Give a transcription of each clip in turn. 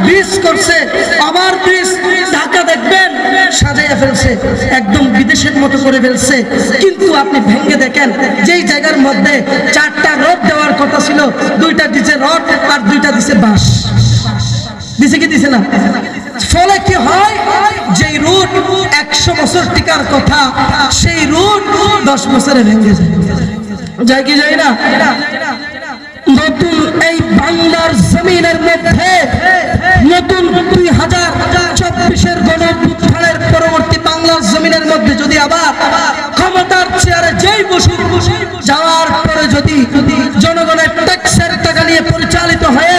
Bridge করছে, আবার bridge Dhaka দেখবেন সাজাইয়া ফেলছে, একদম বিদেশের মতো করে ফেলছে। কিন্তু আপনি ভেঙে দেখেন, যেই জায়গার মধ্যে 4টা রড দেওয়ার কথা ছিল, 2টা দিছে রড আর 2টা দিছে বাঁশ। দিছে কি দিছে না? ফলে কি হয়, যেই রুট 100 বছর টিকার কথা, সেই রুট 10 বছরে ভেঙে যায়। যায় কি যায় না? নতুন এই বাংলার জমিনের মধ্যে নতুন 2024-এর গণঅভ্যুত্থানের পরবর্তী বাংলার জমিনের মধ্যে যদি আবার ক্ষমতার চেয়ারে যেই বসুক, যাওয়ার পরে যদি জনগণের ট্যাক্সের টাকা নিয়ে পরিচালিত হয়ে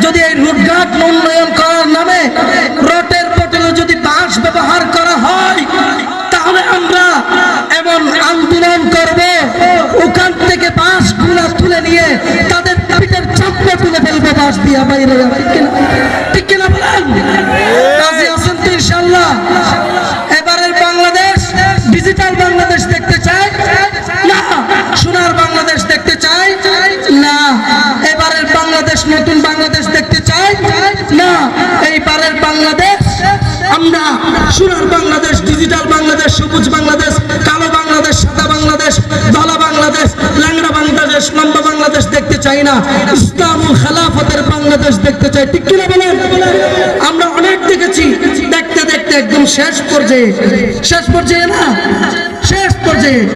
যদি এই রুটঘাট উন্নয়ন করার নামে রটের বদলে যদি বাঁশ ব্যবহার করা হয়, তাহলে আমরা এমন আন্দোলন করব, ওখান থেকে বাঁশগুলা তুলে নিয়ে তাদের পিঠের চাপড়া তুলে ফেলবে বাঁশ দিয়া বাইরে। ঠিক কিনা বলেন? রাজি আছেন তো ইনশাআল্লাহ? এবারের বাংলাদেশ ডিজিটাল বাংলাদেশ দেখতে চাই না? সোনার বাংলাদেশ দেখতে চাই না? এবারের বাংলাদেশ নতুন বাংলাদেশ দেখতে চাই না? এইবারের বাংলাদেশ আমরা সোনার বাংলাদেশ, ডিজিটাল বাংলাদেশ, সবুজ বাংলাদেশ, কালো বাংলাদেশ, সাদা বাংলাদেশ, ধলা বাংলাদেশ, ল্যাংড়া বাংলাদেশ, লম্বা বাংলাদেশ দেখতে চাই না। ইসলাম ও খেলাফতের বাংলাদেশ দেখতে চাই। ঠিক কিনা বলেন? আমরা অনেক দেখেছি, দেখতে দেখতে একদম শেষ পর্যায়ে না, শেষ পর্যায়ে